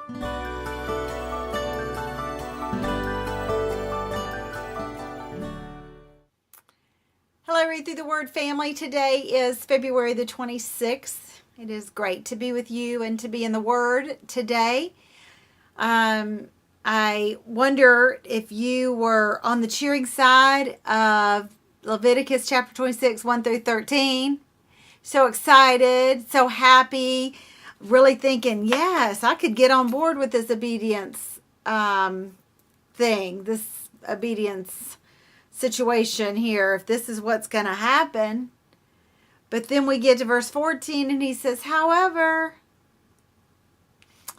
Hello, Read Through the Word family. Today is February the 26th. It is great to be with you and to be in the Word today. I wonder if you were on the cheering side of Leviticus chapter 26, 1 through 13. So excited, so happy, really thinking, yes, I could get on board with this obedience this obedience situation here, if this is what's going to happen. But then we get to verse 14 and he says, however,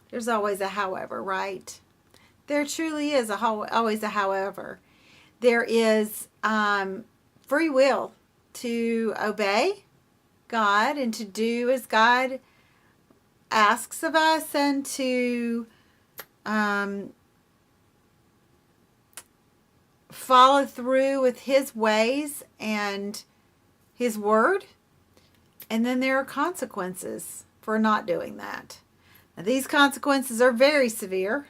there's always a however, right? There truly is always a however. There is free will to obey God and to do as God asks of us, and to follow through with His ways and His word. And then there are consequences for not doing that. Now, these consequences are very severe.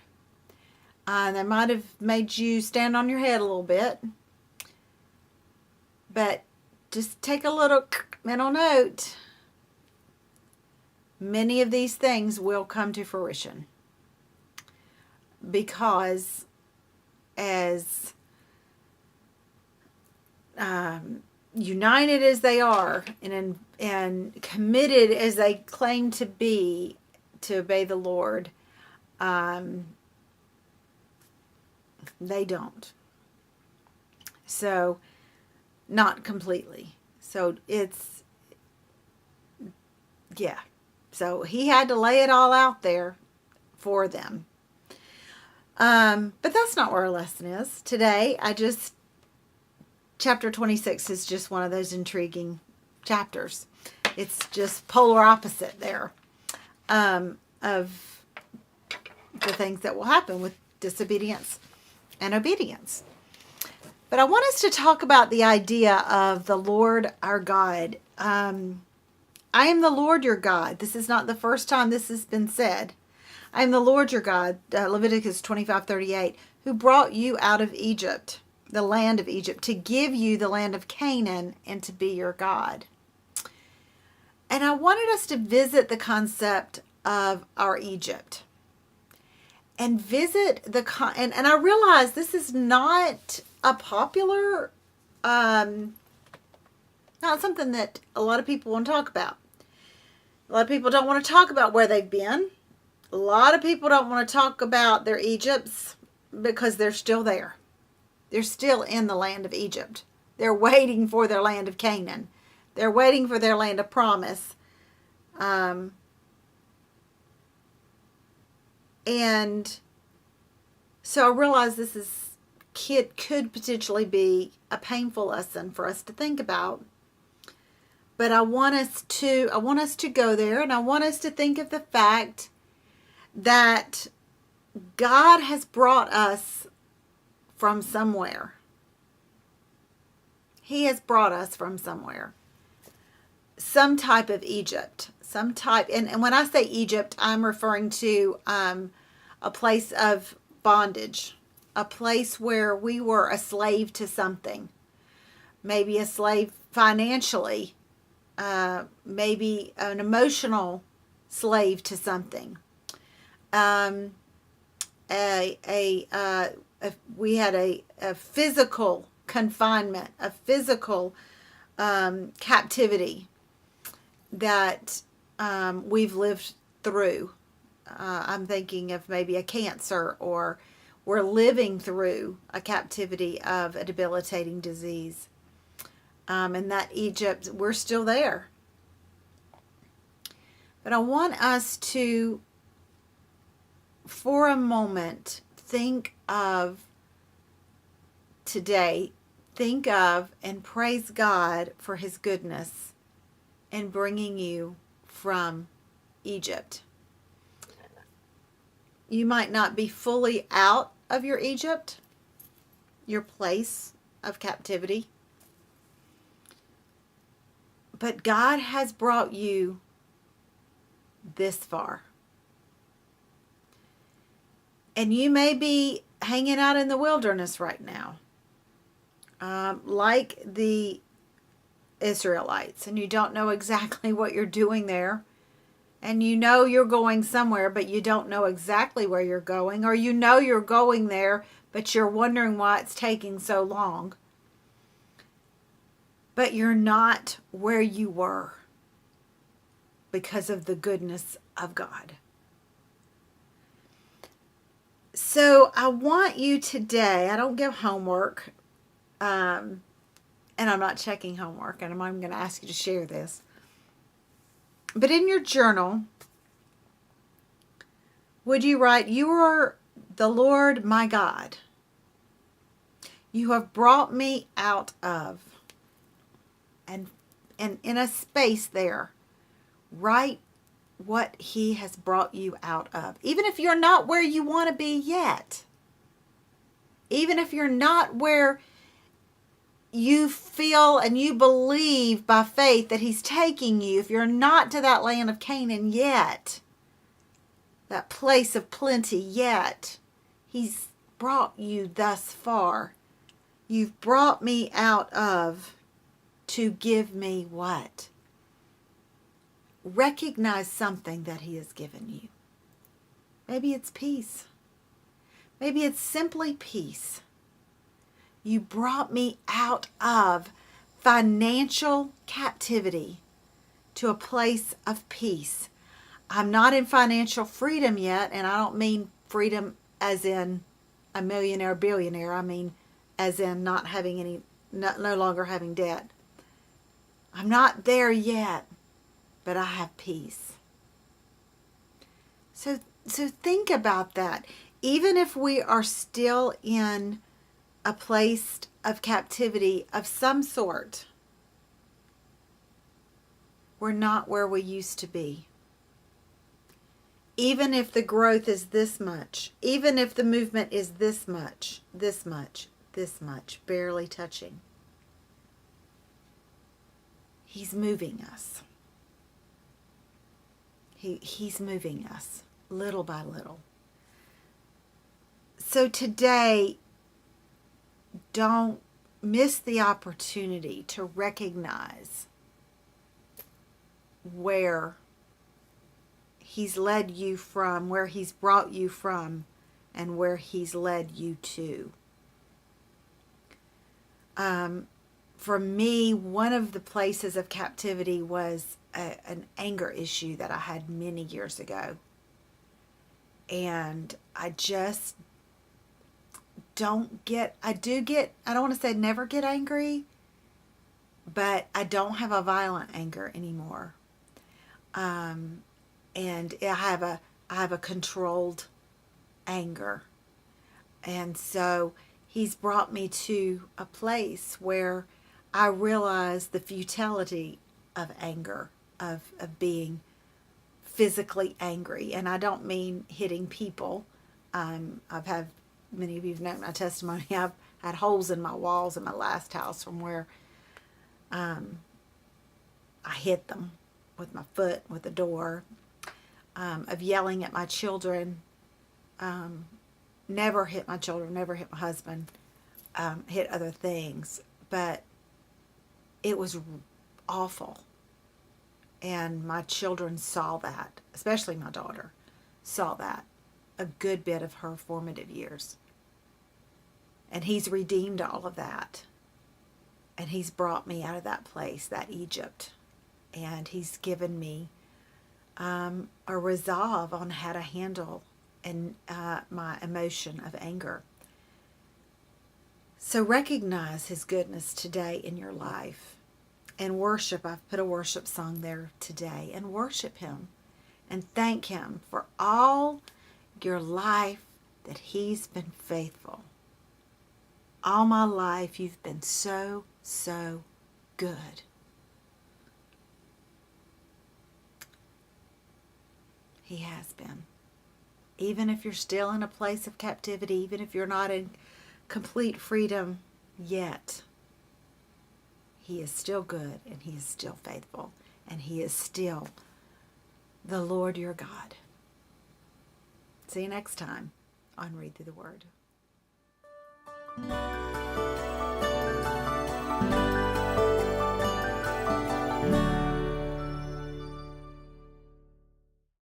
They might have made you stand on your head a little bit. But just take a little mental note. Many of these things will come to fruition. Because as united as they are and committed as they claim to be to obey the Lord, they don't. So, not completely. So it's, yeah. So he had to lay it all out there for them. But that's not where our lesson is today. Chapter 26 is just one of those intriguing chapters. It's just polar opposite there of the things that will happen with disobedience and obedience. But I want us to talk about the idea of the Lord our God. I am the Lord your God. This is not the first time this has been said. I am the Lord your God, Leviticus 25:38, who brought you out of Egypt, the land of Egypt, to give you the land of Canaan and to be your God. And I wanted us to visit the concept of our Egypt. And visit and I realize this is not a popular, not something that a lot of people want to talk about. A lot of people don't want to talk about where they've been. A lot of people don't want to talk about their Egypts because they're still there. They're still in the land of Egypt. They're waiting for their land of Canaan. They're waiting for their land of promise. And so I realize could potentially be a painful lesson for us to think about. But I want us to go there, and I want us to think of the fact that God has brought us from somewhere. He has brought us from somewhere. Some type of Egypt. And when I say Egypt, I'm referring to a place of bondage. A place where we were a slave to something. Maybe a slave financially. Maybe an emotional slave to something. We had a physical confinement, a physical captivity that we've lived through. I'm thinking of maybe a cancer, or we're living through a captivity of a debilitating disease. And that Egypt, we're still there. But I want us to, for a moment, think of and praise God for His goodness in bringing you from Egypt. You might not be fully out of your Egypt, your place of captivity, but God has brought you this far. And you may be hanging out in the wilderness right now, like the Israelites, and you don't know exactly what you're doing there. And you know you're going somewhere, but you don't know exactly where you're going. Or you know you're going there, but you're wondering why it's taking so long. But you're not where you were because of the goodness of God. So I want you today, I don't give homework, and I'm not checking homework, and I'm going to ask you to share this. But in your journal, would you write, "You are the Lord my God. You have brought me out of," and in a space there, write what he has brought you out of. Even if you're not where you want to be yet. Even if you're not where you feel and you believe by faith that he's taking you, if you're not to that land of Canaan yet, that place of plenty yet, he's brought you thus far. You've brought me out of to give me what? Recognize something that he has given you. Maybe it's peace. Maybe it's simply peace. You brought me out of financial captivity to a place of peace. I'm not in financial freedom yet, and I don't mean freedom as in a millionaire, billionaire. I mean as in not having any, no longer having debt. I'm not there yet, but I have peace. So think about that. Even if we are still in a place of captivity of some sort, we're not where we used to be. Even if the growth is this much, even if the movement is this much, barely touching, he's moving us. He's moving us little by little. So today, don't miss the opportunity to recognize where he's led you from, where he's brought you from, and where he's led you to. For me, one of the places of captivity was an anger issue that I had many years ago. And I just I don't want to say never get angry, but I don't have a violent anger anymore. And I have a controlled anger. And so he's brought me to a place where I realize the futility of anger, of being physically angry. And I don't mean hitting people. I've had, many of you have known my testimony, I've had holes in my walls in my last house from where I hit them with my foot, with the door, of yelling at my children, never hit my children, never hit my husband, hit other things, but it was awful. And my children saw that, especially my daughter, saw that a good bit of her formative years. And he's redeemed all of that. And he's brought me out of that place, that Egypt. And he's given me a resolve on how to handle my emotion of anger. So recognize his goodness today in your life. And worship. I've put a worship song there today. And worship him. And thank him for all your life that he's been faithful. All my life you've been so, so good. He has been. Even if you're still in a place of captivity, even if you're not in complete freedom yet, he is still good, and he is still faithful, and he is still the Lord your God. See you next time on Read Through the Word.